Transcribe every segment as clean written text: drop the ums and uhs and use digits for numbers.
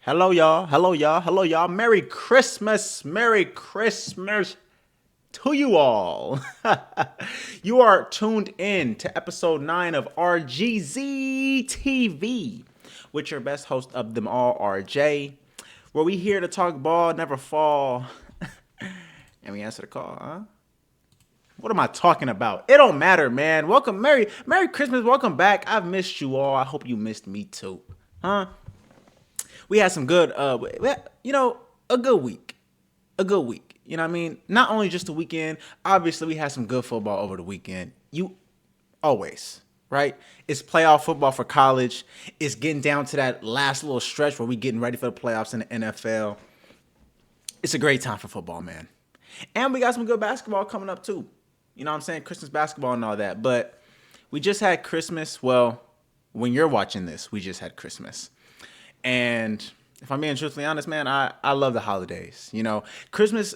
Hello, y'all. Hello, y'all. Hello, y'all. Merry Christmas. Merry Christmas to you all. You are tuned in to episode 9 of RjeezyTV with your best host of them all, RJ, where we here to talk ball, never fall. And we answer the call, huh? What am I talking about? It don't matter, man. Welcome, Merry Christmas. Welcome back. I've missed you all. I hope you missed me too. Huh? We had some good, a good week. A good week. You know what I mean? Not only just the weekend. Obviously, we had some good football over the weekend. You always, right? It's playoff football for college. It's getting down to that last little stretch where we getting ready for the playoffs in the NFL. It's a great time for football, man. And we got some good basketball coming up too. You know what I'm saying? Christmas basketball and all that. But we just had Christmas. Well, when you're watching this, we just had Christmas. And if I'm being truthfully honest, man, I love the holidays. You know, Christmas,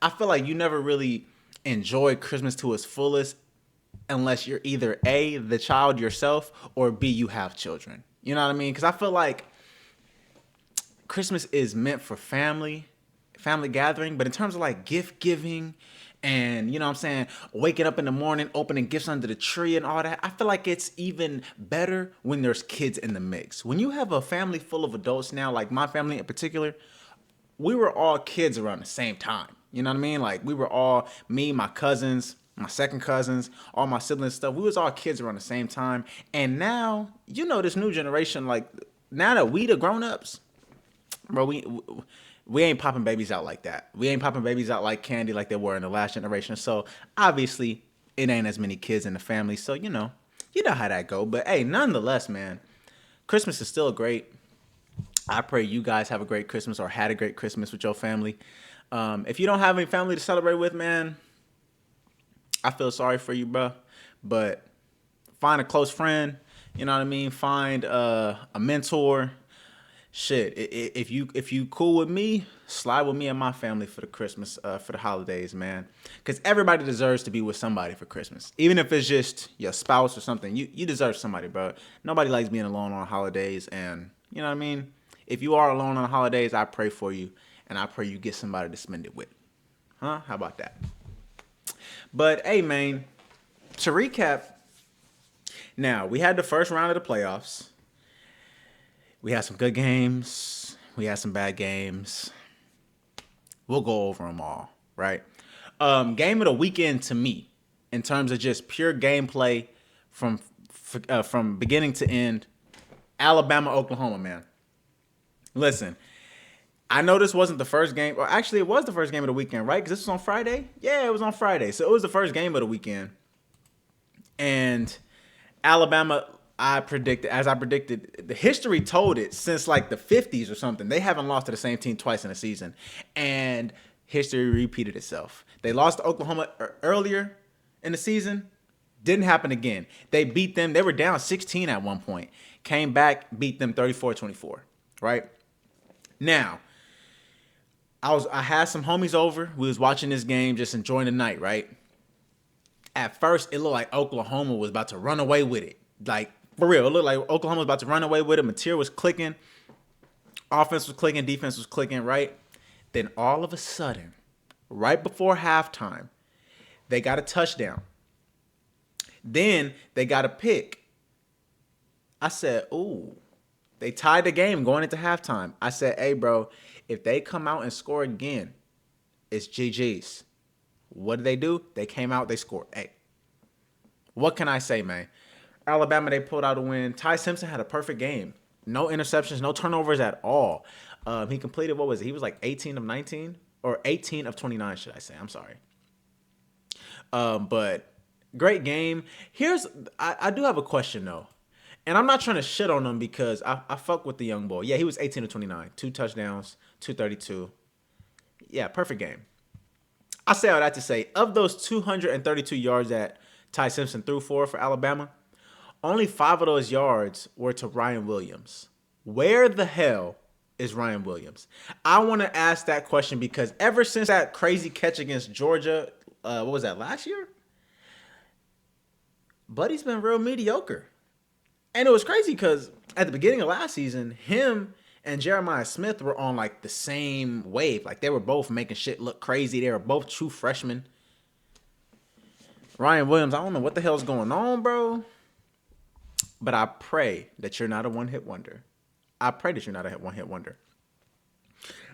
I feel like you never really enjoy Christmas to its fullest unless you're either A, the child yourself, or B, you have children. You know what I mean? Because I feel like Christmas is meant for family gathering, but in terms of like gift giving and, you know what I'm saying, waking up in the morning, opening gifts under the tree and all that, I feel like it's even better when there's kids in the mix. When you have a family full of adults now, like my family in particular, we were all kids around the same time. You know what I mean? Like we were all, me, my cousins, my second cousins, all my siblings stuff. We was all kids around the same time. And now, you know, this new generation, like now that we the grown-ups, bro, we ain't popping babies out like that. We ain't popping babies out like candy like they were in the last generation. So obviously it ain't as many kids in the family. So you know how that go. But hey, nonetheless, man, Christmas is still great. I pray you guys have a great Christmas or had a great Christmas with your family. If you don't have any family to celebrate with, man, I feel sorry for you, bro. But find a close friend. You know what I mean? Find a mentor. Shit, if you cool with me, slide with me and my family for the Christmas, for the holidays, man. Because everybody deserves to be with somebody for Christmas. Even if it's just your spouse or something, you deserve somebody, bro. Nobody likes being alone on holidays. And, you know what I mean? If you are alone on holidays, I pray for you. And I pray you get somebody to spend it with. Huh? How about that? But, hey, man, to recap, now, we had the first round of the playoffs. We had some good games. We had some bad games. We'll go over them all, right? Game of the weekend to me, in terms of just pure gameplay from beginning to end, Alabama, Oklahoma, man. Listen, I know this wasn't the first game, or actually it was the first game of the weekend, right? Because this was on Friday? Yeah, it was on Friday. So it was the first game of the weekend. And Alabama, as I predicted, the history told it since like the 50s or something. They haven't lost to the same team twice in a season. And history repeated itself. They lost to Oklahoma earlier in the season. Didn't happen again. They beat them. They were down 16 at one point. Came back, beat them 34-24, right? Now, I had some homies over. We was watching this game, just enjoying the night, right? At first, it looked like Oklahoma was about to run away with it. Like, for real, it looked like Oklahoma was about to run away with it. Material was clicking. Offense was clicking. Defense was clicking, right? Then all of a sudden, right before halftime, they got a touchdown. Then they got a pick. I said, ooh. They tied the game going into halftime. I said, hey, bro, if they come out and score again, it's GG's. What did they do? They came out, they scored. Hey, what can I say, man? Alabama, they pulled out a win. Ty Simpson had a perfect game. No interceptions, no turnovers at all. He completed, what was it? He was like 18 of 19 or 18 of 29, should I say. I'm sorry. But great game. I do have a question, though. And I'm not trying to shit on him because I fuck with the young boy. Yeah, he was 18 of 29. 2 touchdowns, 232. Yeah, perfect game. I say all that to say, of those 232 yards that Ty Simpson threw for Alabama, only 5 of those yards were to Ryan Williams. Where the hell is Ryan Williams? I want to ask that question because ever since that crazy catch against Georgia, what was that, last year? Buddy's been real mediocre. And it was crazy because at the beginning of last season, him and Jeremiah Smith were on like the same wave. Like they were both making shit look crazy. They were both true freshmen. Ryan Williams, I don't know what the hell's going on, bro. But I pray that you're not a one-hit wonder. I pray that you're not a one-hit wonder.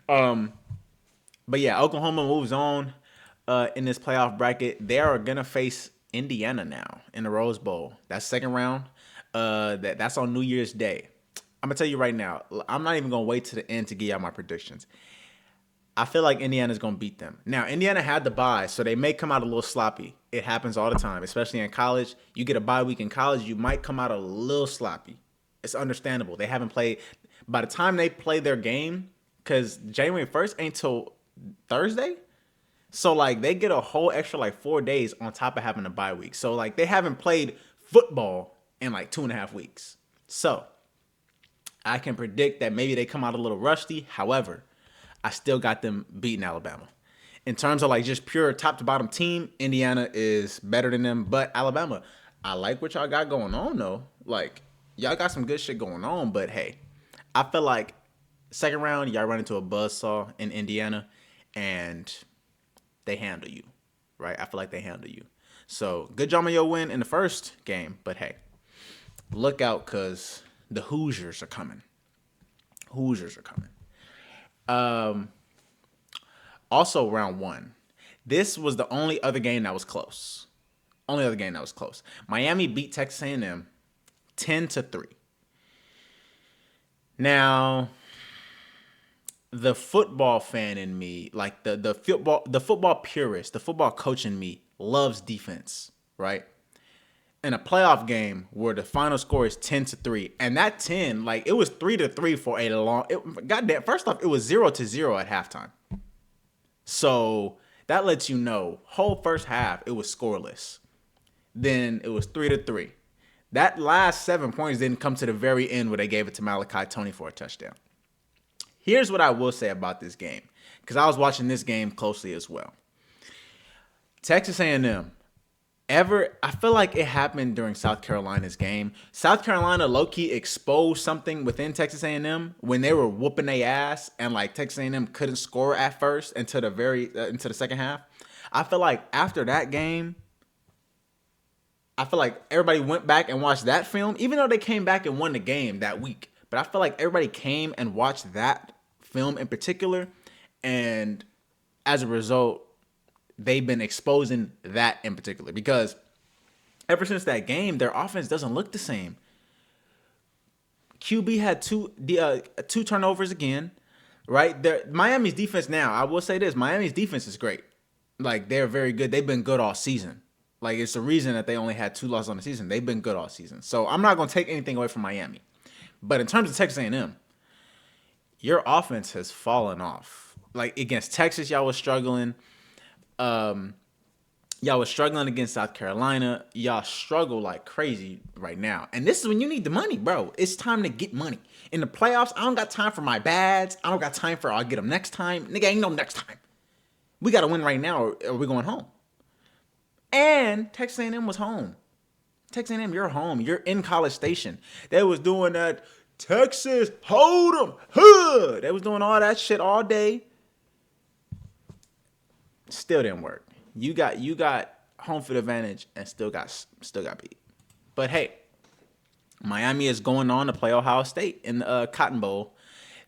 But yeah, Oklahoma moves on in this playoff bracket. They are gonna face Indiana now in the Rose Bowl. That's second round. That's on New Year's Day. I'm gonna tell you right now. I'm not even gonna wait to the end to give y'all my predictions. I feel like Indiana's gonna beat them. Now, Indiana had the bye, so they may come out a little sloppy. It happens all the time, especially in college. You get a bye week in college, you might come out a little sloppy. It's understandable. They haven't played. By the time they play their game, because January 1st ain't till Thursday, so like they get a whole extra like 4 days on top of having a bye week. So like they haven't played football in like 2.5 weeks. So I can predict that maybe they come out a little rusty. However, I still got them beating Alabama. In terms of like just pure top to bottom team, Indiana is better than them. But Alabama, I like what y'all got going on though. Like y'all got some good shit going on. But hey, I feel like second round, y'all run into a buzzsaw in Indiana and they handle you, right? I feel like they handle you. So good job on your win in the first game. But hey, look out because the Hoosiers are coming. Hoosiers are coming. Also round one. This was the only other game that was close. Only other game that was close. Miami beat Texas A&M 10-3. Now, the football fan in me, like the football purist, the football coach in me loves defense, right? In a playoff game where the final score is 10-3, and that 10, like it was 3-3 for a long. Goddamn! First off, it was 0-0 at halftime. So that lets you know, whole first half it was scoreless. Then it was 3-3. That last 7 points didn't come to the very end where they gave it to Malachi Tony for a touchdown. Here's what I will say about this game, because I was watching this game closely as well. Texas A&M. I feel like it happened during South Carolina's game. South Carolina low-key exposed something within Texas A&M when they were whooping their ass, and like Texas A&M couldn't score at first until the second half. I feel like after that game, I feel like everybody went back and watched that film, even though they came back and won the game that week. But I feel like everybody came and watched that film in particular, and as a result, they've been exposing that in particular, because ever since that game, their offense doesn't look the same. QB had two turnovers again, right? Miami's defense now, I will say this, Miami's defense is great. Like, they're very good. They've been good all season. Like, it's the reason that they only had 2 losses on the season. They've been good all season. So I'm not going to take anything away from Miami. But in terms of Texas A&M, your offense has fallen off. Like, against Texas, y'all was struggling. Y'all was struggling against South Carolina. Y'all struggle like crazy right now. And this is when you need the money, bro. It's time to get money. In the playoffs, I don't got time for my bads. I don't got time for I'll get them next time. Nigga, ain't no next time. We got to win right now or we're going home. And Texas A&M was home. Texas A&M, you're home. You're in College Station. They was doing that Texas Hold'em hood. They was doing all that shit all day. Still didn't work. You got home field advantage and still got beat. But hey, Miami is going on to play Ohio State in the Cotton Bowl.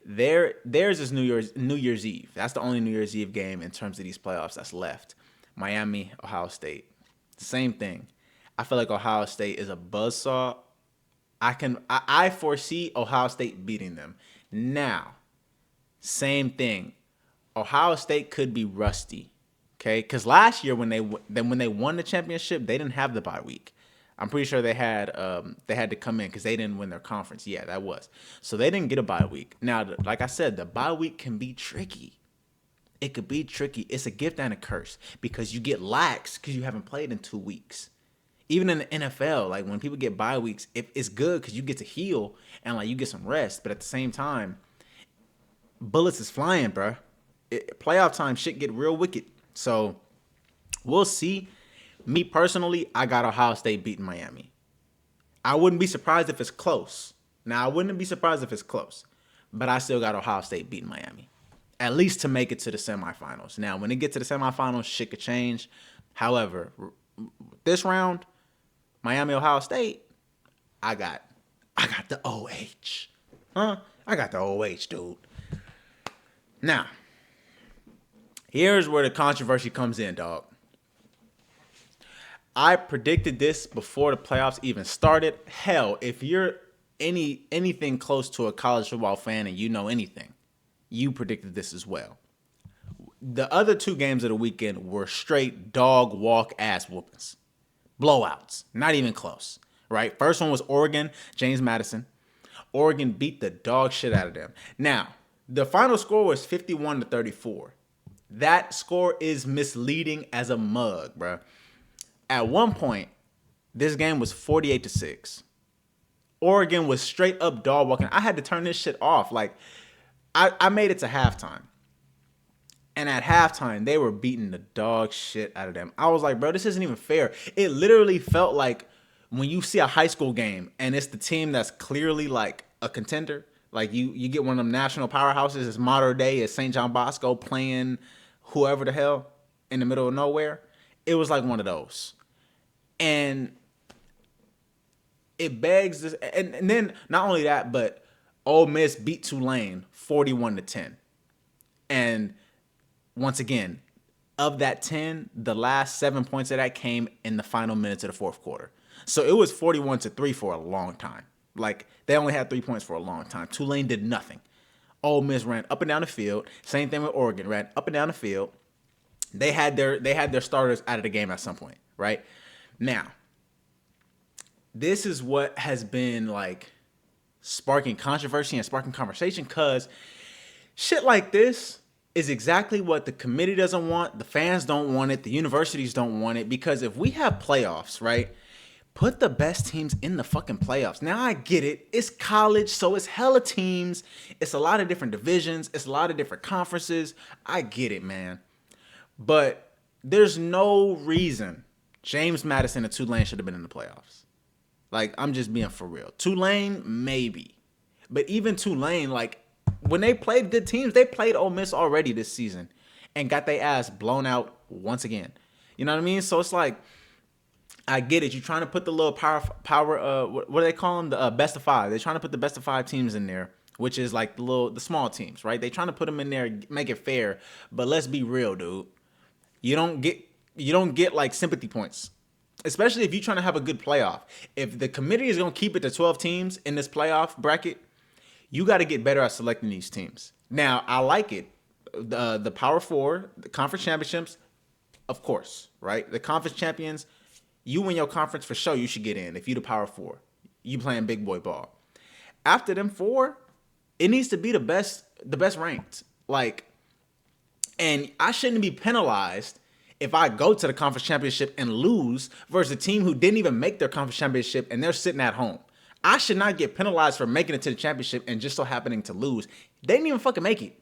Theirs is New Year's Eve. That's the only New Year's Eve game in terms of these playoffs that's left. Miami, Ohio State. Same thing. I feel like Ohio State is a buzzsaw. I foresee Ohio State beating them. Now, same thing. Ohio State could be rusty. Okay? Because last year when they won the championship, they didn't have the bye week. I'm pretty sure they had to come in because they didn't win their conference. Yeah, that was. So they didn't get a bye week. Now, like I said, the bye week can be tricky. It could be tricky. It's a gift and a curse because you get lax because you haven't played in 2 weeks. Even in the NFL, like when people get bye weeks, it's good because you get to heal and like you get some rest. But at the same time, bullets is flying, bro. Playoff time, shit get real wicked. So we'll see. Me personally, I got Ohio State beating Miami. I wouldn't be surprised if it's close. Now, I wouldn't be surprised if it's close. but I still got Ohio State beating Miami, at least to make it to the semifinals. Now, when it gets to the semifinals, shit could change. However, this round, Miami, Ohio State, I got the OH. I got the OH, dude. Now, here's where the controversy comes in, dog. I predicted this before the playoffs even started. Hell, if you're anything close to a college football fan and you know anything, you predicted this as well. The other two games of the weekend were straight dog walk ass whoopings. Blowouts. Not even close, right? First one was Oregon, James Madison. Oregon beat the dog shit out of them. Now, the final score was 51-34. That score is misleading as a mug, bro. At one point, this game was 48-6. Oregon was straight up dog walking. I had to turn this shit off. Like, I made it to halftime. And at halftime, they were beating the dog shit out of them. I was like, bro, this isn't even fair. It literally felt like when you see a high school game and it's the team that's clearly like a contender. Like you get one of them national powerhouses. It's modern day. It's St. John Bosco playing whoever the hell in the middle of nowhere. It was like one of those. And it begs this. And then not only that, but Ole Miss beat Tulane 41-10. And once again, of that 10, the last 7 points of that came in the final minutes of the fourth quarter. So it was 41-3 for a long time. Like, they only had 3 points for a long time. Tulane did nothing. Ole Miss ran up and down the field. Same thing with Oregon, ran up and down the field. They had their starters out of the game at some point, right? Now, this is what has been like sparking controversy and sparking conversation, because shit like this is exactly what the committee doesn't want, the fans don't want it, the universities don't want it, because if we have playoffs, right, put the best teams in the fucking playoffs. Now, I get it. It's college, so it's hella teams. It's a lot of different divisions. It's a lot of different conferences. I get it, man. But there's no reason James Madison and Tulane should have been in the playoffs. Like, I'm just being for real. Tulane, maybe. But even Tulane, like, when they played good teams, they played Ole Miss already this season and got their ass blown out once again. You know what I mean? So it's like, I get it. You're trying to put the little power what do they call them? The best of five. They're trying to put the best of five teams in there, which is like the small teams, right? They're trying to put them in there, make it fair. But let's be real, dude. You don't get like sympathy points, especially if you're trying to have a good playoff. If the committee is going to keep it to 12 teams in this playoff bracket, you got to get better at selecting these teams. Now, I like it. The Power Four, the conference championships, of course, right? The conference champions, you win your conference for sure, you should get in. If you the Power Four, you playing big boy ball. After them four, it needs to be the best ranked. Like, and I shouldn't be penalized if I go to the conference championship and lose versus a team who didn't even make their conference championship and they're sitting at home. I should not get penalized for making it to the championship and just so happening to lose. They didn't even fucking make it.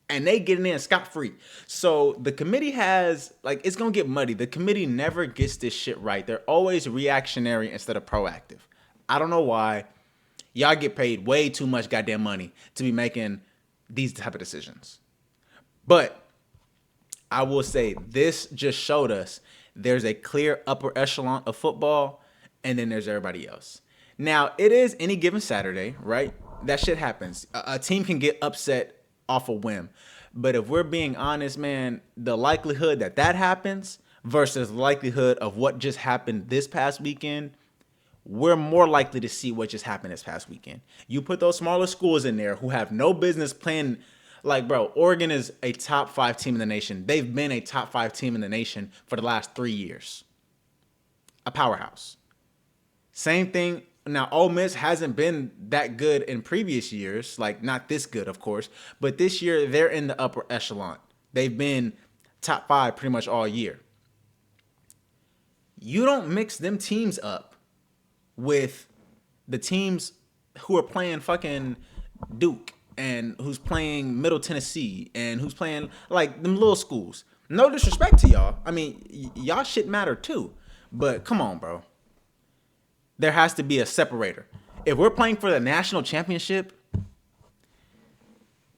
And they getting in scot-free. So the committee has, like, it's going to get muddy. The committee never gets this shit right. They're always reactionary instead of proactive. I don't know why. Y'all get paid way too much goddamn money to be making these type of decisions. But I will say this just showed us there's a clear upper echelon of football, and then there's everybody else. Now, it is any given Saturday, right? That shit happens. A team can get upset off a whim. But if we're being honest, man, the likelihood that happens versus the likelihood of what just happened this past weekend, we're more likely to see what just happened this past weekend. You put those smaller schools in there who have no business playing. Like, bro, Oregon is a top 5 team in the nation. They've been a top 5 team in the nation for the last 3 years. A powerhouse. Same thing. Now, Ole Miss hasn't been that good in previous years. Like, not this good, of course. But this year, they're in the upper echelon. They've been top 5 pretty much all year. You don't mix them teams up with the teams who are playing fucking Duke and who's playing Middle Tennessee and who's playing, like, them little schools. No disrespect to y'all. I mean, y'all shit matter too. But come on, bro. There has to be a separator. If we're playing for the national championship,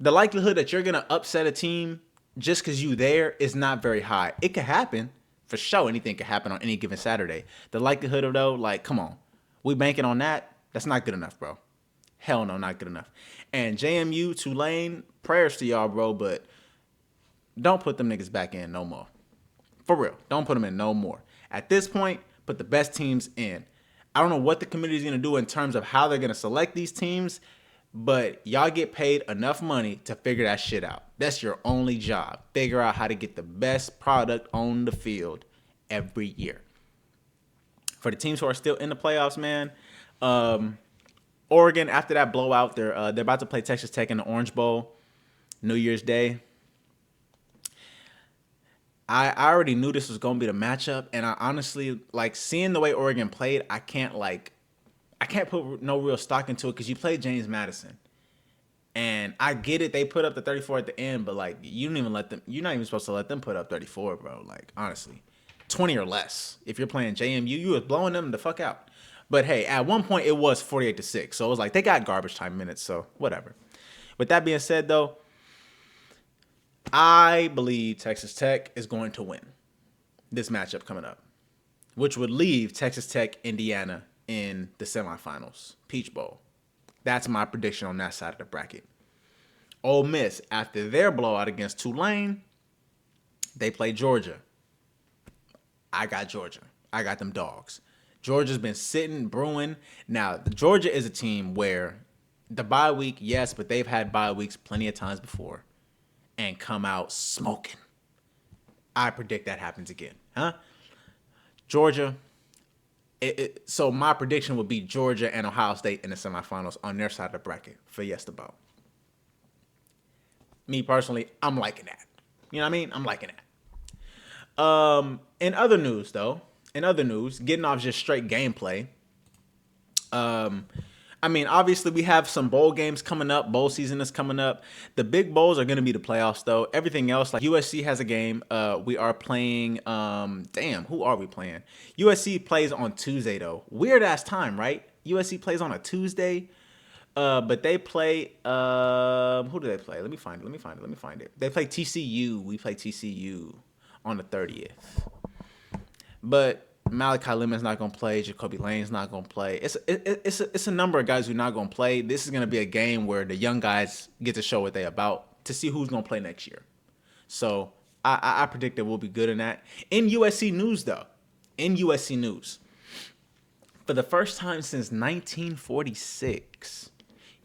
the likelihood that you're gonna upset a team just because you there is not very high. It could happen for sure. Anything could happen on any given Saturday. The likelihood of though, like, come on, we banking on that? That's not good enough, bro. Hell no, not good enough. And JMU, Tulane, prayers to y'all, bro, but don't put them niggas back in no more. For real, don't put them in no more. At this point, put the best teams in. I don't know what the committee is going to do in terms of how they're going to select these teams, but y'all get paid enough money to figure that shit out. That's your only job. Figure out how to get the best product on the field every year. For the teams who are still in the playoffs, man, Oregon, after that blowout, they're about to play Texas Tech in the Orange Bowl, New Year's Day. I already knew this was going to be the matchup, and I honestly, like, seeing the way Oregon played, I can't put no real stock into it because you played James Madison. And I get it, they put up the 34 at the end, but, like, you're not even supposed to let them put up 34, bro. Like, honestly, 20 or less. If you're playing JMU, you was blowing them the fuck out. But, hey, at one point, it was 48-6. So, it was like, they got garbage time minutes, so whatever. With that being said, though, I believe Texas Tech is going to win this matchup coming up, which would leave Texas Tech, Indiana in the semifinals, Peach Bowl. That's my prediction on that side of the bracket. Ole Miss, after their blowout against Tulane, they play Georgia. I got Georgia. I got them dogs. Georgia's been sitting, brewing. Now, Georgia is a team where the bye week, yes, but they've had bye weeks plenty of times before and come out smoking. I predict that happens again. Georgia. So my prediction would be Georgia and Ohio State in the semifinals on their side of the bracket for Fiesta Bowl. Me personally, I'm liking that. You know what I mean? I'm liking that. In other news, getting off just straight gameplay. I mean, obviously, we have some bowl games coming up. Bowl season is coming up. The big bowls are going to be the playoffs, though. Everything else, like USC has a game. We are playing, who are we playing? USC plays on Tuesday, though. Weird-ass time, right? USC plays on a Tuesday, but they play, who do they play? Let me find it. They play TCU. We play TCU on the 30th. But Malachi Lemon's not going to play. Jacoby Lane's not going to play. It's a number of guys who are not going to play. This is going to be a game where the young guys get to show what they're about to see who's going to play next year. So I predict that we'll be good in that. In USC news, though, for the first time since 1946,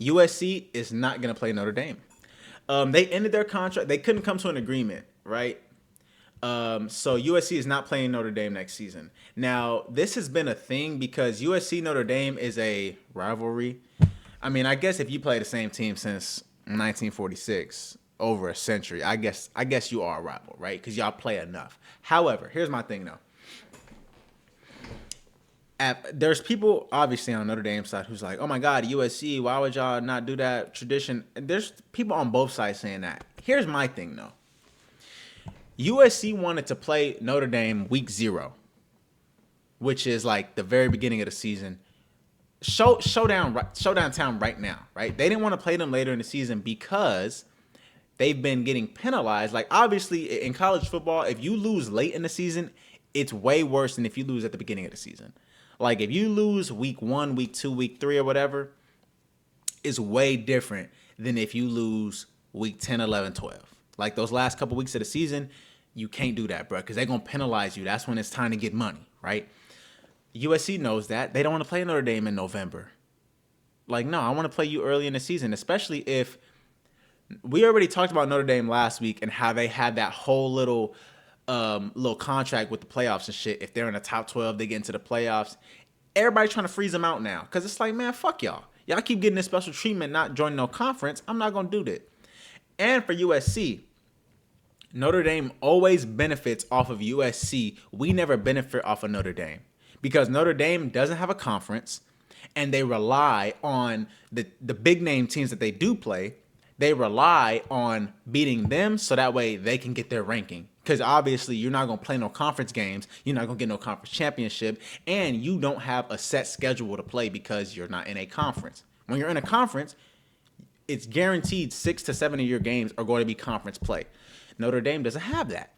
USC is not going to play Notre Dame. They ended their contract. They couldn't come to an agreement, right? So USC is not playing Notre Dame next season. Now, this has been a thing because USC Notre Dame is a rivalry. I mean, I guess if you play the same team since 1946, over a century, I guess you are a rival, right? Because y'all play enough. However, here's my thing though. There's people obviously on Notre Dame side who's like, oh my God, USC, why would y'all not do that tradition? There's people on both sides saying that. Here's my thing though. USC wanted to play Notre Dame week 0, which is like the very beginning of the season. Showdown town right now, right? They didn't want to play them later in the season because they've been getting penalized. Like obviously in college football, if you lose late in the season, it's way worse than if you lose at the beginning of the season. Like if you lose week 1, week 2, week 3 or whatever, it's way different than if you lose week 10, 11, 12. Like those last couple weeks of the season, you can't do that, bro, because they're going to penalize you. That's when it's time to get money, right? USC knows that. They don't want to play Notre Dame in November. Like, no, I want to play you early in the season, especially if we already talked about Notre Dame last week and how they had that whole little contract with the playoffs and shit. If they're in the top 12, they get into the playoffs. Everybody's trying to freeze them out now because it's like, man, fuck y'all. Y'all keep getting this special treatment, not joining no conference. I'm not going to do that. And for USC, Notre Dame always benefits off of USC. We never benefit off of Notre Dame because Notre Dame doesn't have a conference and they rely on the big name teams that they do play. They rely on beating them so that way they can get their ranking. Because obviously you're not going to play no conference games. You're not going to get no conference championship. And you don't have a set schedule to play because you're not in a conference. When you're in a conference, it's guaranteed 6 to 7 of your games are going to be conference play. Notre Dame doesn't have that,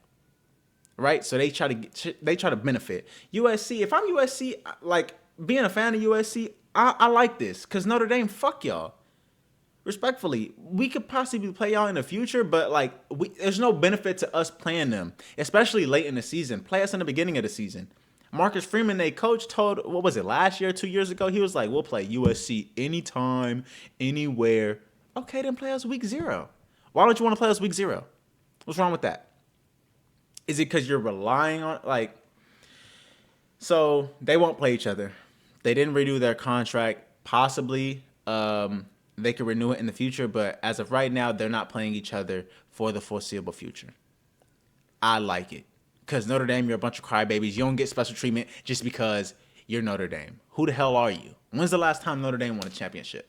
right? So they try to benefit USC. If I'm USC, like being a fan of USC, I like this because Notre Dame, fuck y'all. Respectfully, we could possibly play y'all in the future, but like there's no benefit to us playing them, especially late in the season. Play us in the beginning of the season. Marcus Freeman, they coach, told, what was it, last year, 2 years ago? He was like, we'll play USC anytime, anywhere. Okay, then play us week 0. Why don't you want to play us week 0? What's wrong with that? Is it because you're relying on, like, so they won't play each other. They didn't renew their contract. Possibly they could renew it in the future, but as of right now, they're not playing each other for the foreseeable future. I like it. Because Notre Dame, you're a bunch of crybabies. You don't get special treatment just because you're Notre Dame. Who the hell are you? When's the last time Notre Dame won a championship?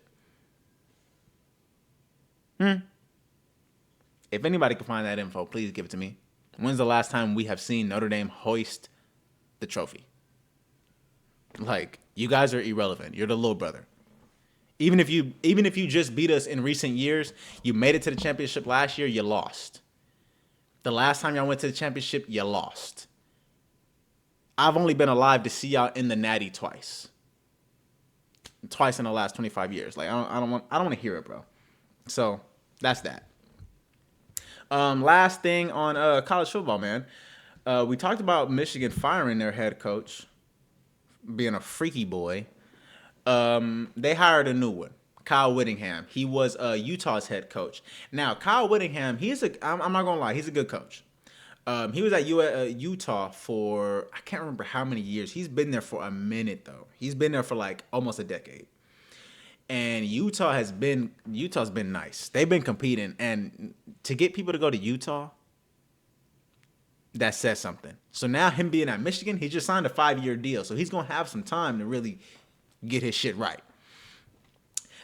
If anybody can find that info, please give it to me. When's the last time we have seen Notre Dame hoist the trophy? Like, you guys are irrelevant. You're the little brother. Even if you just beat us in recent years, you made it to the championship last year, you lost. The last time y'all went to the championship, you lost. I've only been alive to see y'all in the Natty twice. Twice in the last 25 years. Like I don't want to hear it, bro. So that's that. Last thing on college football, man. We talked about Michigan firing their head coach, being a freaky boy. They hired a new one. Kyle Whittingham. He was Utah's head coach. Now, Kyle Whittingham, I'm not gonna lie, he's a good coach. He was at Utah for, I can't remember how many years. He's been there for a minute though. He's been there for like almost a decade. And Utah's been nice. They've been competing, and to get people to go to Utah, that says something. So now him being at Michigan, he just signed a 5-year deal, so he's gonna have some time to really get his shit right.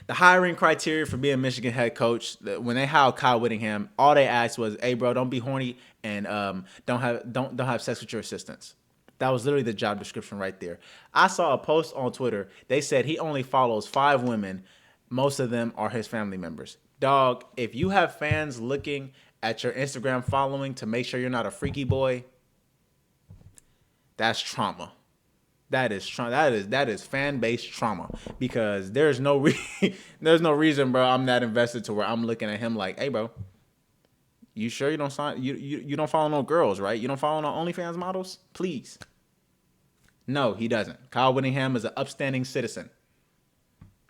The hiring criteria for being Michigan head coach, when they hired Kyle Whittingham, all they asked was, "Hey, bro, don't be horny and don't have sex with your assistants." That was literally the job description right there. I saw a post on Twitter. They said he only follows 5 women. Most of them are his family members. Dog, if you have fans looking at your Instagram following to make sure you're not a freaky boy, that's trauma. That is fan based trauma, because there's no reason, bro. I'm that invested to where I'm looking at him like, hey, bro, you sure you don't don't follow no girls, right? You don't follow no OnlyFans models, please. No, he doesn't. Kyle Whittingham is an upstanding citizen.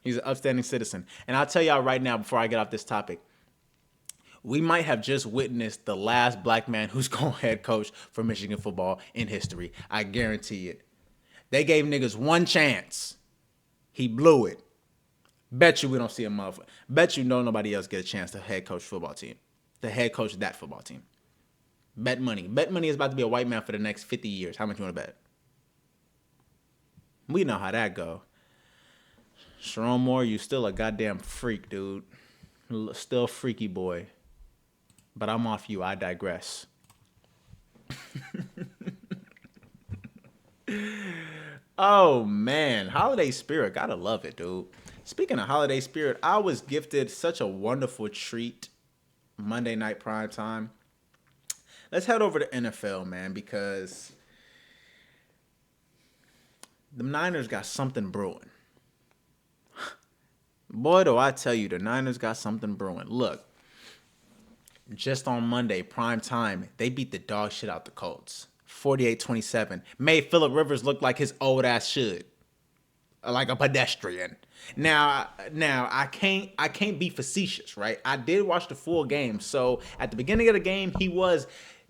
He's an upstanding citizen, and I'll tell y'all right now before I get off this topic, we might have just witnessed the last black man who's going head coach for Michigan football in history. I guarantee it. They gave niggas one chance. He blew it. Bet you we don't see a motherfucker. Bet you nobody else get a chance to head coach football team. To head coach that football team. Bet money. Bet money is about to be a white man for the next 50 years. How much you want to bet? We know how that go. Sharon Moore, you still a goddamn freak, dude. Still freaky boy. But I'm off you. I digress. Oh, man. Holiday spirit. Gotta love it, dude. Speaking of holiday spirit, I was gifted such a wonderful treat Monday night prime time. Let's head over to NFL, man, because the Niners got something brewing. Boy, do I tell you, the Niners got something brewing. Look, just on Monday, prime time, they beat the dog shit out the Colts. 48-27. Made Phillip Rivers look like his old ass should. Like a pedestrian. Now I can't be facetious, right? I did watch the full game. So at the beginning of the game, he was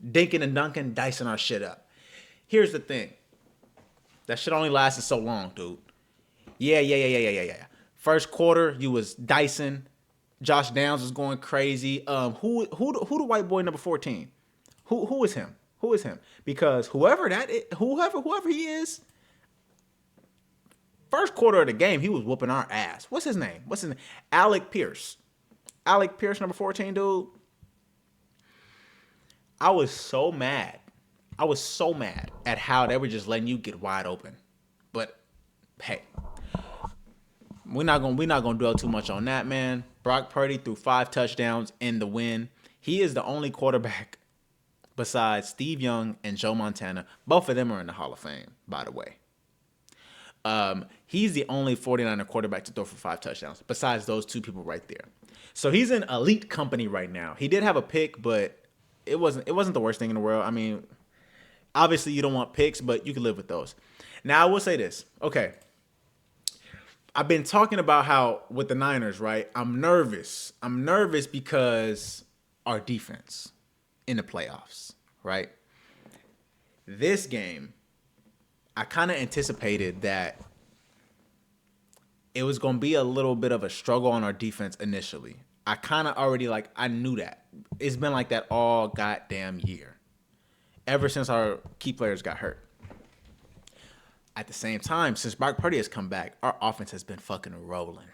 dinking and dunking, dicing our shit up. Here's the thing. That shit only lasted so long, dude. Yeah. First quarter, you was dicing. Josh Downs was going crazy. Who the white boy number 14? Who is him? Who is him? Because whoever he is, first quarter of the game, he was whooping our ass. What's his name? Alec Pierce. Alec Pierce, number 14, dude. I was so mad at how they were just letting you get wide open. But hey, we're not gonna dwell too much on that, man. Brock Purdy threw 5 touchdowns in the win. He is the only quarterback besides Steve Young and Joe Montana. Both of them are in the Hall of Fame, by the way. He's the only 49er quarterback to throw for 5 touchdowns, besides those 2 people right there. So he's in elite company right now. He did have a pick, but it wasn't the worst thing in the world. I mean, obviously you don't want picks, but you can live with those. Now I will say this. Okay. I've been talking about how with the Niners, right? I'm nervous. I'm nervous because our defense in the playoffs, right? This game, I kind of anticipated that it was going to be a little bit of a struggle on our defense initially. I kind of already, I knew that. It's been like that all goddamn year. Ever since our key players got hurt. At the same time, since Brock Purdy has come back, our offense has been fucking rolling.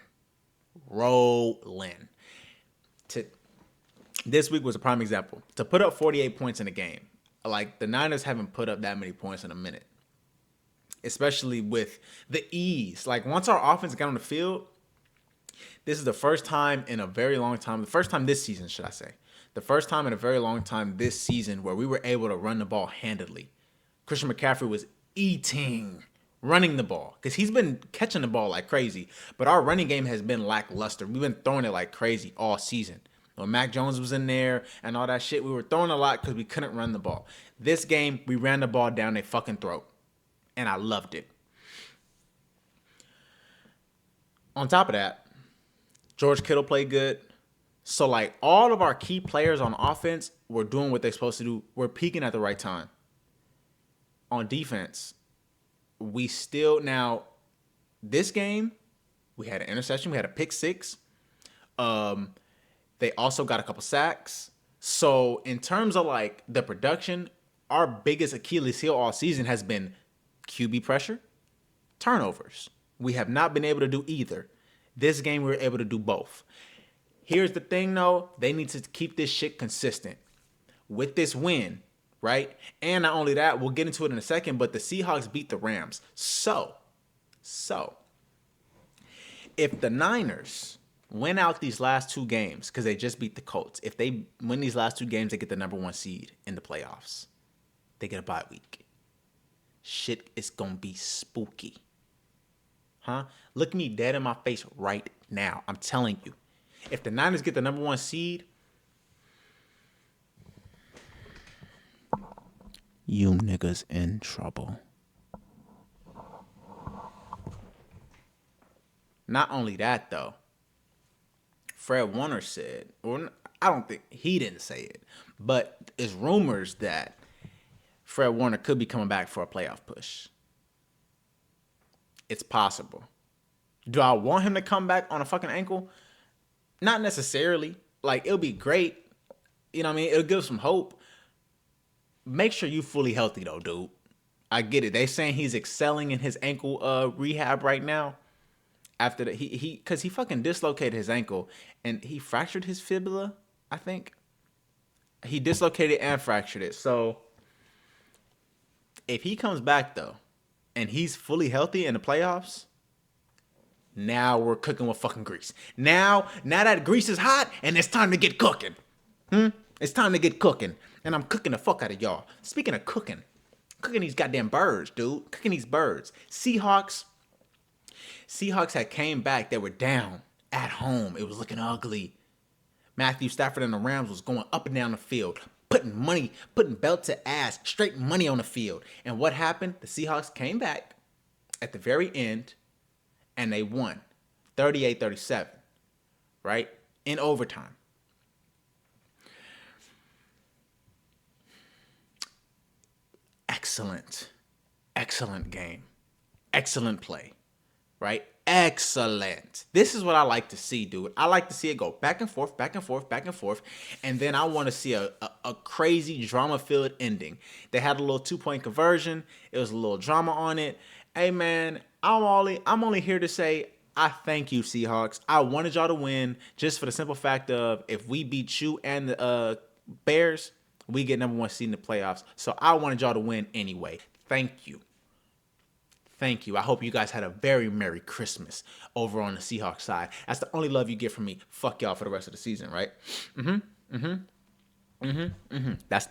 This week was a prime example. To put up 48 points in a game, the Niners haven't put up that many points in a minute. Especially with the ease. Once our offense got on the field, this is the first time in a very long time. The first time this season, should I say. The first time in a very long time this season where we were able to run the ball handedly. Christian McCaffrey was running the ball. Because he's been catching the ball like crazy. But our running game has been lackluster. We've been throwing it like crazy all season. When Mac Jones was in there and all that shit, we were throwing a lot because we couldn't run the ball. This game, we ran the ball down their fucking throat. And I loved it. On top of that, George Kittle played good. So, all of our key players on offense were doing what they're supposed to do. We're peaking at the right time. On defense, we still... Now, this game, we had an interception. We had a pick 6. They also got a couple sacks. So, in terms of, the production, our biggest Achilles heel all season has been QB pressure, turnovers. We have not been able to do either. This game, we were able to do both. Here's the thing, though. They need to keep this shit consistent. With this win, right? And not only that, we'll get into it in a second, but the Seahawks beat the Rams. So, if the Niners win out these last 2 games, because they just beat the Colts, if they win these last 2 games, they get the number 1 seed in the playoffs. They get a bye week. Shit is gonna be spooky. Huh? Look me dead in my face right now. I'm telling you. If the Niners get the number 1 seed, you niggas in trouble. Not only that, though. Fred Warner said, or I don't think he didn't say it, but it's rumors that Fred Warner could be coming back for a playoff push. It's possible. Do I want him to come back on a fucking ankle? Not necessarily. It'll be great. You know what I mean? It'll give some hope. Make sure you fully healthy, though, dude. I get it. They saying he's excelling in his ankle rehab right now. After that, because he fucking dislocated his ankle and he fractured his fibula, I think. He dislocated and fractured it. So, if he comes back, though, and he's fully healthy in the playoffs, now we're cooking with fucking grease. Now that grease is hot, and it's time to get cooking. It's time to get cooking. And I'm cooking the fuck out of y'all. Speaking of cooking these goddamn birds, dude. Cooking these birds. Seahawks had came back. They were down at home. It was looking ugly. Matthew Stafford and the Rams was going up and down the field, putting belt to ass, straight money on the field. And what happened? The Seahawks came back at the very end, and they won 38-37, right? In overtime. Excellent game. Excellent play, right? Excellent. This is what I like to see, dude. I like to see it go back and forth, and then I want to see a crazy drama-filled ending. They had a little 2-point conversion. It was a little drama on it. Hey, man, I'm only here to say I thank you, Seahawks. I wanted y'all to win just for the simple fact of if we beat you and the Bears, we get number 1 seed in the playoffs. So I wanted y'all to win anyway. Thank you. Thank you. I hope you guys had a very Merry Christmas over on the Seahawks side. That's the only love you get from me. Fuck y'all for the rest of the season, right? That's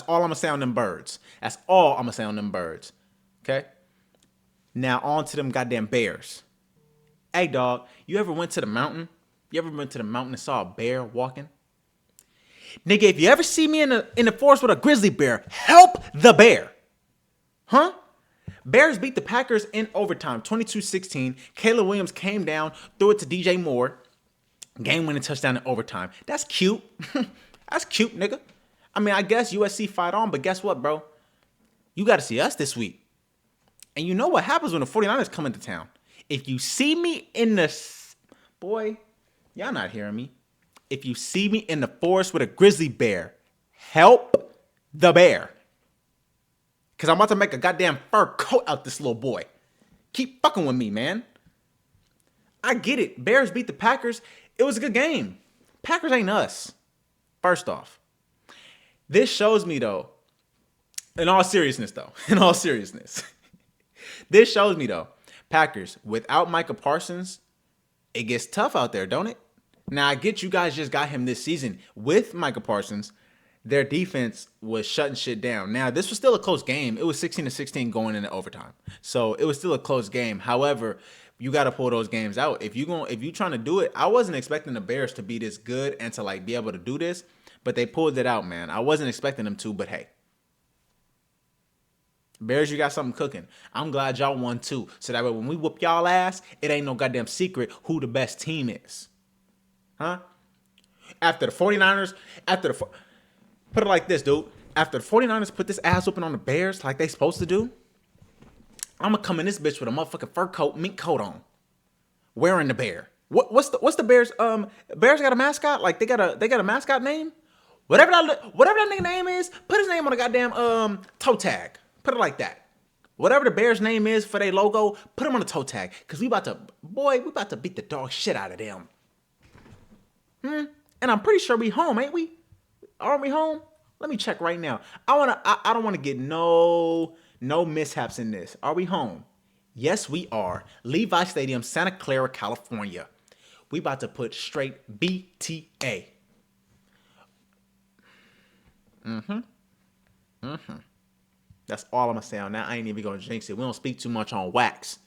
all I'm gonna say on them birds. That's all I'm gonna say on them birds. Okay? Now on to them goddamn Bears. Hey dog, you ever went to the mountain? You ever went to the mountain and saw a bear walking? Nigga, if you ever see me in the forest with a grizzly bear, help the bear. Huh? Bears beat the Packers in overtime, 22-16. Caleb Williams came down, threw it to DJ Moore. Game-winning touchdown in overtime. That's cute. That's cute, nigga. I mean, I guess USC fight on, but guess what, bro? You got to see us this week. And you know what happens when the 49ers come into town. If you see me in the... Boy, y'all not hearing me. If you see me in the forest with a grizzly bear, help the bear. Because I'm about to make a goddamn fur coat out this little boy. Keep fucking with me, man. I get it. Bears beat the Packers. It was a good game. Packers ain't us. First off. This shows me, though, in all seriousness, this shows me, though, Packers, without Micah Parsons, it gets tough out there, don't it? Now, I get you guys just got him this season. With Micah Parsons, their defense was shutting shit down. Now, this was still a close game. It was 16-16 going into overtime. So, it was still a close game. However, you got to pull those games out. If you trying to do it, I wasn't expecting the Bears to be this good and to like be able to do this, but they pulled it out, man. I wasn't expecting them to, but hey. Bears, you got something cooking. I'm glad y'all won too. So that way when we whoop y'all ass, it ain't no goddamn secret who the best team is. Huh? After the 49ers, put it like this, dude. After the 49ers put this ass whooping on the Bears like they supposed to do, I'm gonna come in this bitch with a motherfucking fur coat, mink coat on. Wearing the bear. What's the Bears? Bears got a mascot? Like they got a mascot name? Whatever that nigga name is, put his name on a goddamn toe tag. Put it like that. Whatever the Bears name is for their logo, put them on the toe tag. Cause we about to beat the dog shit out of them. And I'm pretty sure we home, ain't we? Aren't we home? Let me check right now. I don't want to get no mishaps in this. Are we home? Yes, we are. Levi Stadium, Santa Clara, California. We about to put straight BTA. That's all I'm going to say on that. I ain't even going to jinx it. We don't speak too much on wax.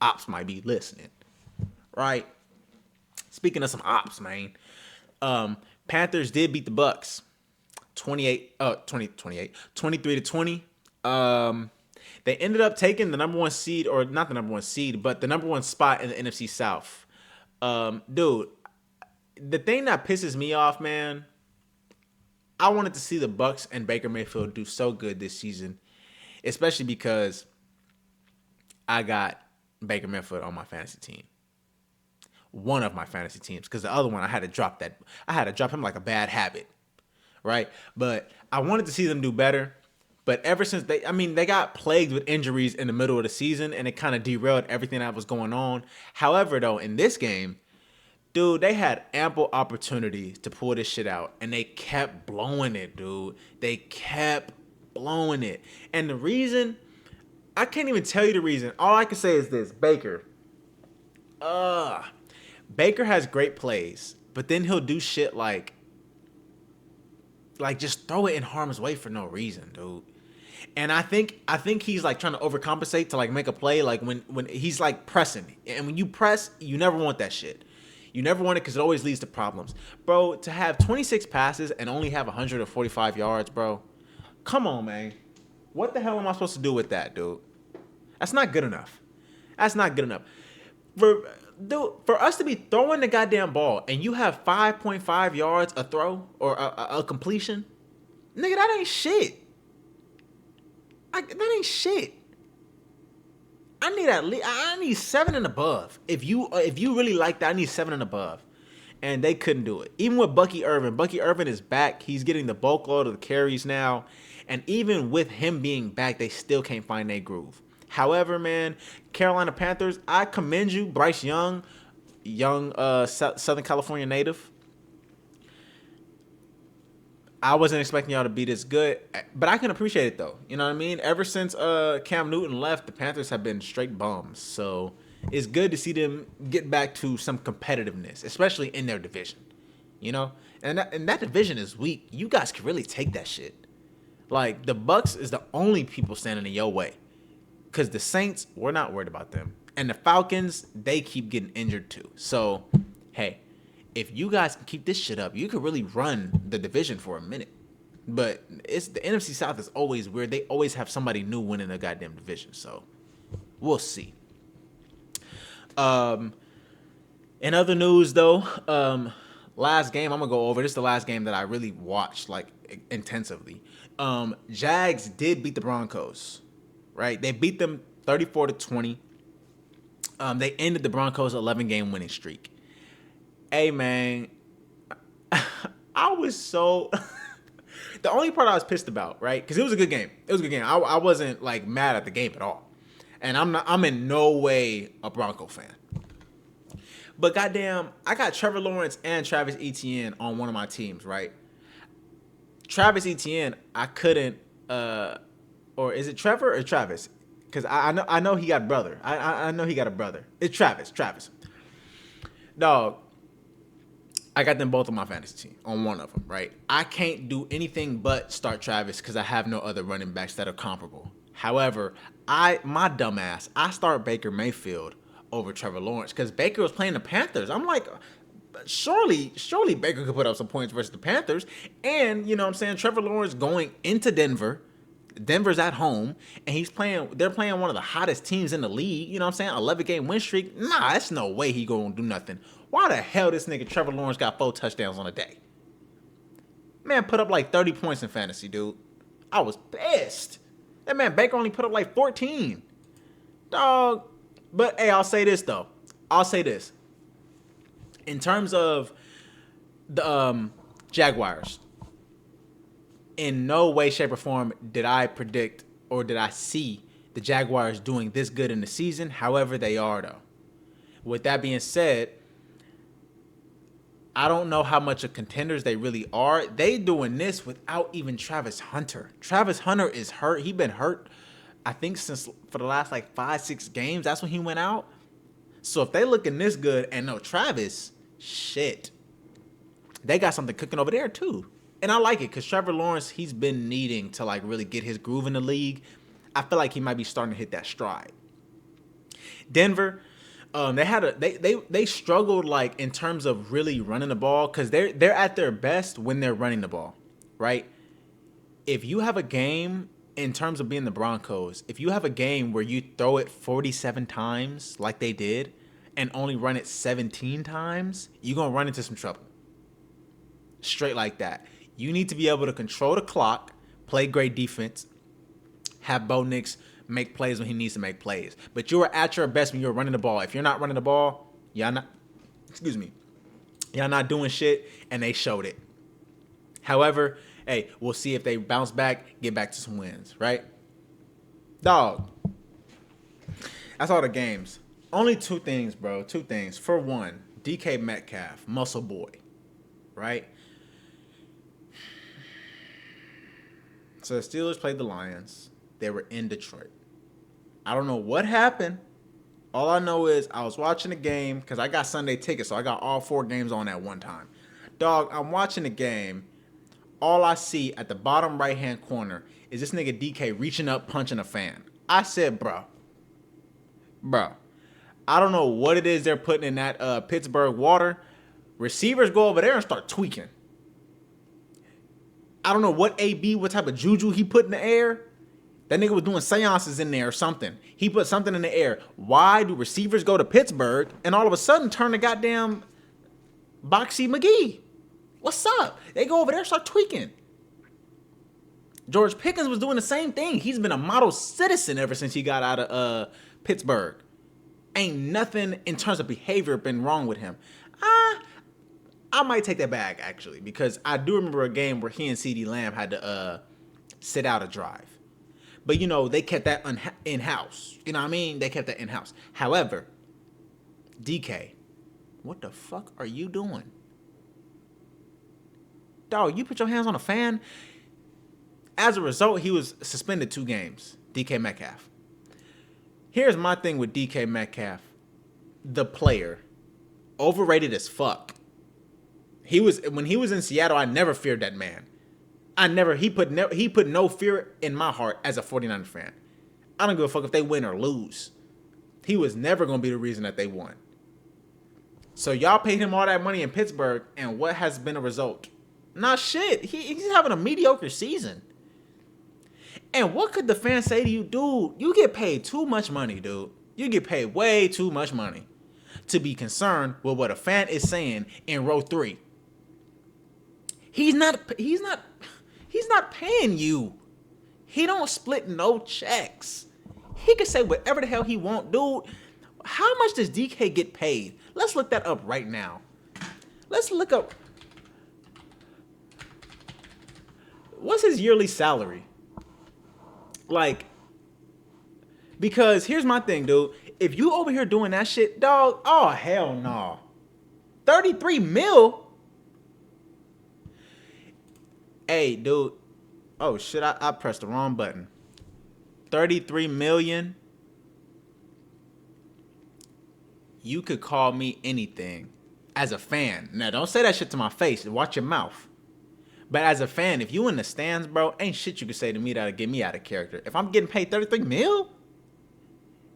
Ops might be listening. Right? Speaking of some ops, man. Panthers did beat the Bucks. 23-20. They ended up taking the number one seed, or not the number one seed, but the number one spot in the NFC South. Dude, the thing that pisses me off, man, I wanted to see the Bucks and Baker Mayfield do so good this season, especially because I got Baker Mayfield on my fantasy team. One of my fantasy teams, because the other one I had to drop him like a bad habit, right? But I wanted to see them do better. But ever since they got plagued with injuries in the middle of the season, and it kind of derailed everything that was going on. However, though, in this game, dude, they had ample opportunity to pull this shit out, and they kept blowing it, dude. They kept blowing it. And the reason, I can't even tell you the reason. All I can say is this, Baker. Baker has great plays, but then he'll do shit like just throw it in harm's way for no reason, dude. And I think he's like trying to overcompensate to like make a play, like when he's like pressing. And when you press, you never want that shit. You never want it because it always leads to problems. Bro, to have 26 passes and only have 145 yards, bro. Come on, man. What the hell am I supposed to do with that, dude? That's not good enough. That's not good enough. For us to be throwing the goddamn ball and you have 5.5 yards a throw or a completion, nigga, that ain't shit. That ain't shit. I need 7 and above. If you really like that, I need 7 and above. And they couldn't do it. Even with Bucky Irvin. Bucky Irvin is back. He's getting the bulk load of the carries now. And even with him being back, they still can't find their groove. However, man, Carolina Panthers, I commend you. Bryce Young, Southern California native. I wasn't expecting y'all to be this good, but I can appreciate it though. You know what I mean? Ever since Cam Newton left, the Panthers have been straight bums. So it's good to see them get back to some competitiveness, especially in their division. You know, and that division is weak. You guys can really take that shit. Like the Bucks is the only people standing in your way, because the Saints, we're not worried about them, and the Falcons, they keep getting injured too. So hey, if you guys can keep this shit up, you could really run the division for a minute. But it's the NFC South is always weird. They always have somebody new winning the goddamn division. So we'll see. In other news though, last game I'm gonna go over. This is the last game that I really watched like intensively. Jags did beat the Broncos, right? They beat them 34-20. They ended the Broncos' 11-game winning streak. Hey man, I was so the only part I was pissed about, right? Because it was a good game. It was a good game. I wasn't like mad at the game at all, and I'm in no way a Bronco fan. But goddamn, I got Trevor Lawrence and Travis Etienne on one of my teams, right? Travis Etienne, I couldn't, or is it Trevor or Travis? Because I know he got a brother. I know he got a brother. It's Travis. Dog. I got them both on my fantasy team, on one of them, right? I can't do anything but start Travis because I have no other running backs that are comparable. However, my dumb ass, I start Baker Mayfield over Trevor Lawrence because Baker was playing the Panthers. I'm like, surely Baker could put up some points versus the Panthers. And, you know what I'm saying, Trevor Lawrence going into Denver. Denver's at home, and they're playing one of the hottest teams in the league. You know what I'm saying? 11-game win streak. Nah, that's no way he gonna do nothing. Why the hell this nigga Trevor Lawrence got 4 touchdowns on a day? Man put up like 30 points in fantasy, dude. I was pissed. That man Baker only put up like 14. Dog. But hey, I'll say this though. In terms of the Jaguars, in no way, shape, or form did I predict or did I see the Jaguars doing this good in the season. However, they are, though. With that being said, I don't know how much of contenders they really are. They doing this without even Travis Hunter. Travis Hunter is hurt. He been hurt, I think, since for the last like 5-6 games. That's when he went out. So if they looking this good and no Travis, shit, they got something cooking over there too. And I like it because Trevor Lawrence, he's been needing to like really get his groove in the league. I feel like he might be starting to hit that stride. Denver, they struggled like in terms of really running the ball because they're at their best when they're running the ball, right? If you have a game in terms of being the Broncos, if you have a game where you throw it 47 times like they did and only run it 17 times, you're gonna run into some trouble. Straight like that. You need to be able to control the clock, play great defense, have Bo Nix make plays when he needs to make plays. But you are at your best when you're running the ball. If you're not running the ball, y'all not doing shit, and they showed it. However, hey, we'll see if they bounce back, get back to some wins, right? Dog. That's all the games. Only 2 things, bro. 2 things. For one, DK Metcalf, muscle boy, right? So the Steelers played the Lions. They were in Detroit. I don't know what happened. All I know is I was watching the game because I got Sunday tickets, so I got all 4 games on at one time. Dog, I'm watching the game. All I see at the bottom right-hand corner is this nigga DK reaching up, punching a fan. I said, bro, I don't know what it is they're putting in that Pittsburgh water. Receivers go over there and start tweaking. I don't know what type of juju he put in the air. That nigga was doing seances in there or something. He put something in the air. Why do receivers go to Pittsburgh and all of a sudden turn to goddamn Boxy McGee? What's up? They go over there and start tweaking. George Pickens was doing the same thing. He's been a model citizen ever since he got out of Pittsburgh. Ain't nothing in terms of behavior been wrong with him. I might take that back, actually, because I do remember a game where he and CeeDee Lamb had to sit out a drive. But, you know, they kept that in-house. You know what I mean? They kept that in-house. However, DK, what the fuck are you doing? Dog, you put your hands on a fan. As a result, he was suspended 2 games. DK Metcalf. Here's my thing with DK Metcalf. The player. Overrated as fuck. When he was in Seattle, I never feared that man. He put no fear in my heart as a 49er fan. I don't give a fuck if they win or lose. He was never going to be the reason that they won. So y'all paid him all that money in Pittsburgh, and what has been a result? Not shit. He's having a mediocre season. And what could the fans say to you? Dude, you get paid too much money, dude. You get paid way too much money to be concerned with what a fan is saying in row 3. He's not paying you. He don't split no checks. He can say whatever the hell he want, dude. How much does DK get paid? Let's look that up right now. Let's look up. What's his yearly salary? Like, because here's my thing, dude. If you over here doing that shit, dog, oh, hell no. 33 mil? Hey, dude. Oh, shit, I pressed the wrong button. 33 million. You could call me anything as a fan. Now, don't say that shit to my face. Watch your mouth. But as a fan, if you in the stands, bro, ain't shit you can say to me that'll get me out of character. If I'm getting paid 33 mil,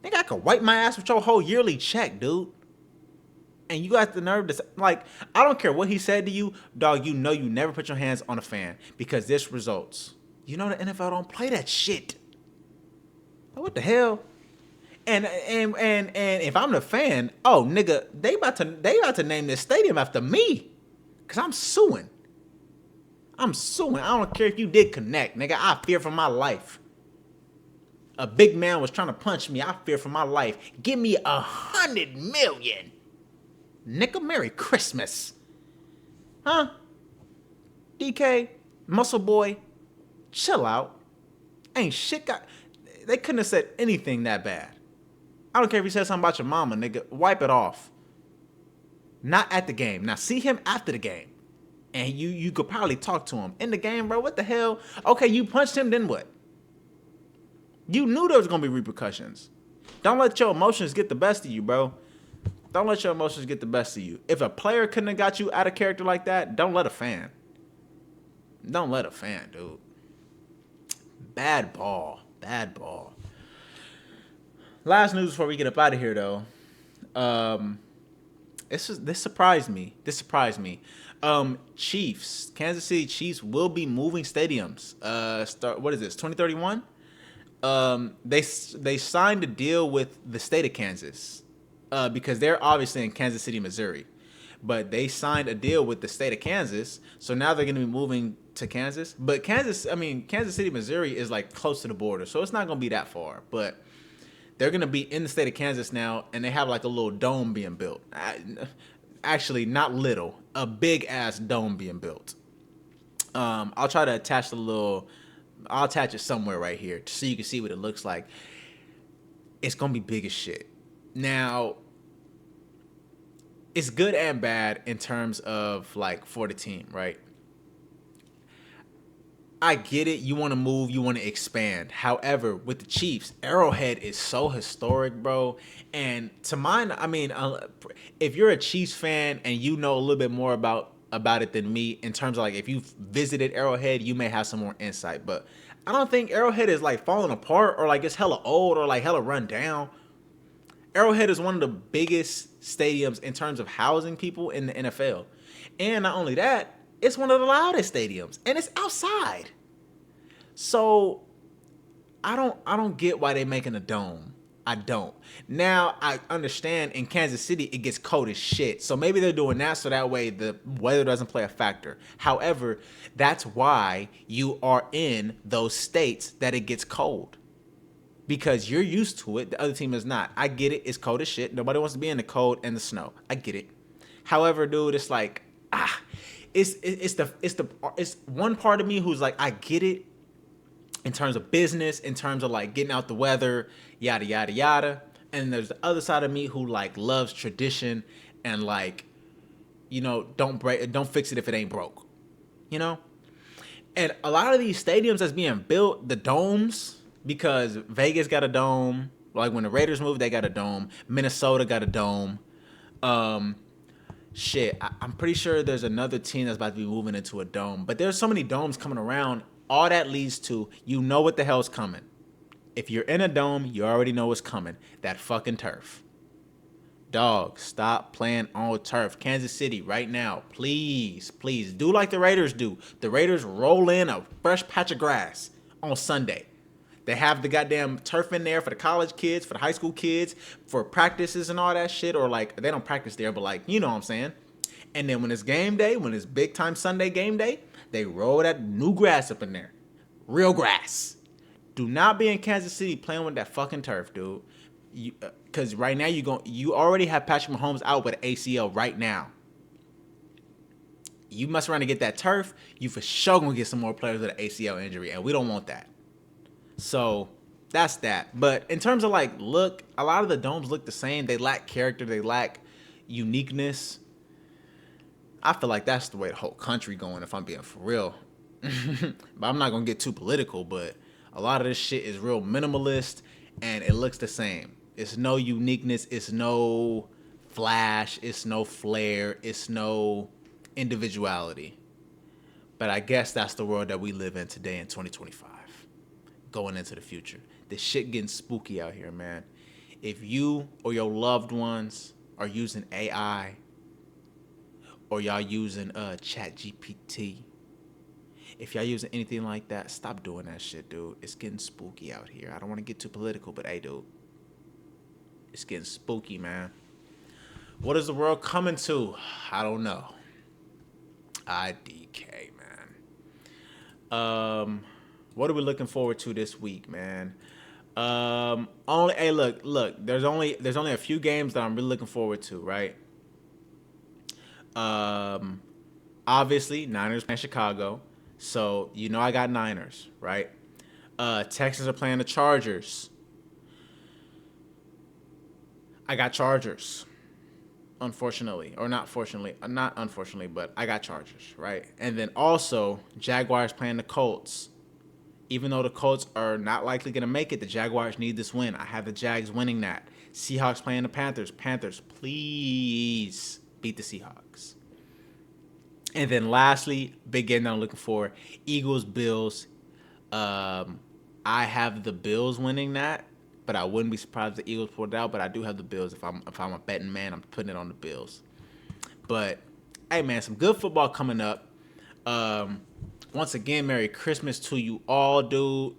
nigga, I could wipe my ass with your whole yearly check, dude. And you got the nerve to say, like, I don't care what he said to you, dog, you know you never put your hands on a fan because this results. You know the NFL don't play that shit. What the hell? And if I'm the fan, oh nigga, they about to name this stadium after me. Cause I'm suing. I don't care if you did connect, nigga. I fear for my life. A big man was trying to punch me. I fear for my life. Give me 100 million. Nigga, Merry Christmas. Huh? DK, muscle boy, chill out. Ain't shit got... They couldn't have said anything that bad. I don't care if you said something about your mama, nigga. Wipe it off. Not at the game. Now, see him after the game. And you could probably talk to him. In the game, bro, what the hell? Okay, you punched him, then what? You knew there was going to be repercussions. Don't let your emotions get the best of you, bro. Don't let your emotions get the best of you. If a player couldn't have got you out of character like that, don't let a fan. Don't let a fan, dude. Bad ball. Bad ball. Last news before we get up out of here, though. This surprised me. Chiefs, Kansas City Chiefs will be moving stadiums. What is this? 2031. They signed a deal with the state of Kansas, because they're obviously in Kansas City, Missouri, but they signed a deal with the state of Kansas. So now they're going to be moving to Kansas. But Kansas City, Missouri is like close to the border, so it's not going to be that far. But they're going to be in the state of Kansas now, and they have like a little dome being built. Actually, not little, a big ass dome being built. I'll try to attach I'll attach it somewhere right here so you can see what it looks like. It's going to be big as shit. Now, it's good and bad in terms of like for the team, right? I get it. You want to move. You want to expand. However, with the Chiefs, Arrowhead is so historic, bro. And to mine, if you're a Chiefs fan and you know a little bit more about it than me, in terms of like if you've visited Arrowhead, you may have some more insight. But I don't think Arrowhead is like falling apart or like it's hella old or like hella run down. Arrowhead is one of the biggest stadiums in terms of housing people in the NFL. And not only that, it's one of the loudest stadiums, and it's outside. So I don't get why they're making a dome. I don't. Now, I understand in Kansas City it gets cold as shit. So maybe they're doing that so that way the weather doesn't play a factor. However, that's why you are in those states that it gets cold. Because you're used to it, the other team is not. I get it. It's cold as shit. Nobody wants to be in the cold and the snow. I get it. However, dude, it's like it's one part of me who's like, I get it in terms of business, in terms of like getting out the weather, yada yada yada. And there's the other side of me who like loves tradition and like, don't fix it if it ain't broke. you know? And a lot of these stadiums that's being built, the domes, because Vegas got a dome. Like when the Raiders moved, they got a dome. Minnesota got a dome. I'm pretty sure there's another team that's about to be moving into a dome. But there's so many domes coming around. All that leads to, you know what the hell's coming. If you're in a dome, you already know what's coming. That fucking turf. Dog, stop playing on turf. Kansas City, right now, please, please, do like the Raiders do. The Raiders roll in a fresh patch of grass on Sunday. They have the goddamn turf in there for the college kids, for the high school kids, for practices and all that shit. Or like, they don't practice there, but like, you know what I'm saying? And then when it's game day, when it's big time Sunday game day, they roll that new grass up in there. Real grass. Do not be in Kansas City playing with that fucking turf, dude. Because right now you already have Patrick Mahomes out with an ACL right now. You mess around to get that turf, you for sure gonna get some more players with an ACL injury, and we don't want that. So that's that. But in terms of like look, a lot of the domes look the same. They lack character, they lack uniqueness. I feel like that's the way the whole country going, if I'm being for real. But I'm not gonna get too political, but a lot of this shit is real minimalist and it looks the same. It's no uniqueness, it's no flash, it's no flair, it's no individuality. But I guess that's the world that we live in today in 2025. Going into the future. This shit getting spooky out here, man. If you or your loved ones are using AI or y'all using ChatGPT, if y'all using anything like that, stop doing that shit, dude. It's getting spooky out here. I don't want to get too political, but hey, dude. It's getting spooky, man. What is the world coming to? I don't know. IDK, man. What are we looking forward to this week, man? Look. There's only a few games that I'm really looking forward to, right? Obviously, Niners playing Chicago. So, you know I got Niners, right? Texans are playing the Chargers. I got Chargers, unfortunately. Or not fortunately. Not unfortunately, but I got Chargers, right? And then also, Jaguars playing the Colts. Even though the Colts are not likely going to make it, the Jaguars need this win. I have the Jags winning that. Seahawks playing the Panthers. Panthers, please beat the Seahawks. And then lastly, big game that I'm looking for, Eagles, Bills. I have the Bills winning that, but I wouldn't be surprised if the Eagles pulled it out. But I do have the Bills. If I'm a betting man, I'm putting it on the Bills. But hey, man, some good football coming up. Once again, Merry Christmas to you all, dude.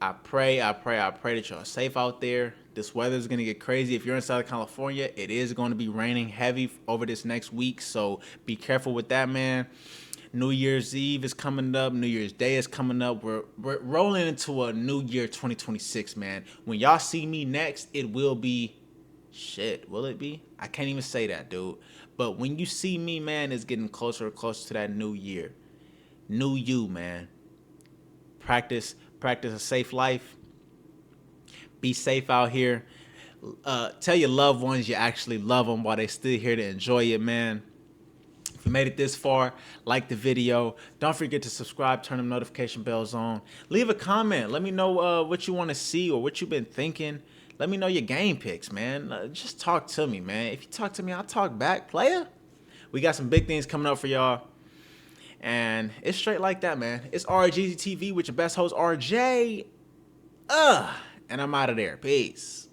I pray that y'all are safe out there. This weather is going to get crazy. If you're in Southern California, it is going to be raining heavy over this next week, so be careful with that, man. New Year's Eve is coming up. New Year's Day is coming up. We're rolling into a new year, 2026, man. When y'all see me next, it will be... Shit, will it be? I can't even say that, dude. But when you see me, man, it's getting closer and closer to that new year. New you, man. Practice a safe life. Be safe out here. Tell your loved ones you actually love them while they're still here to enjoy it, man. If you made it this far, like the video. Don't forget to subscribe, turn them notification bells on. Leave a comment. Let me know what you want to see or what you've been thinking. Let me know your game picks, man. Just talk to me, man. If you talk to me, I'll talk back, player. We got some big things coming up for y'all. And it's straight like that, man. It's RjeezyTV with your best host, RJ. And I'm out of there. Peace.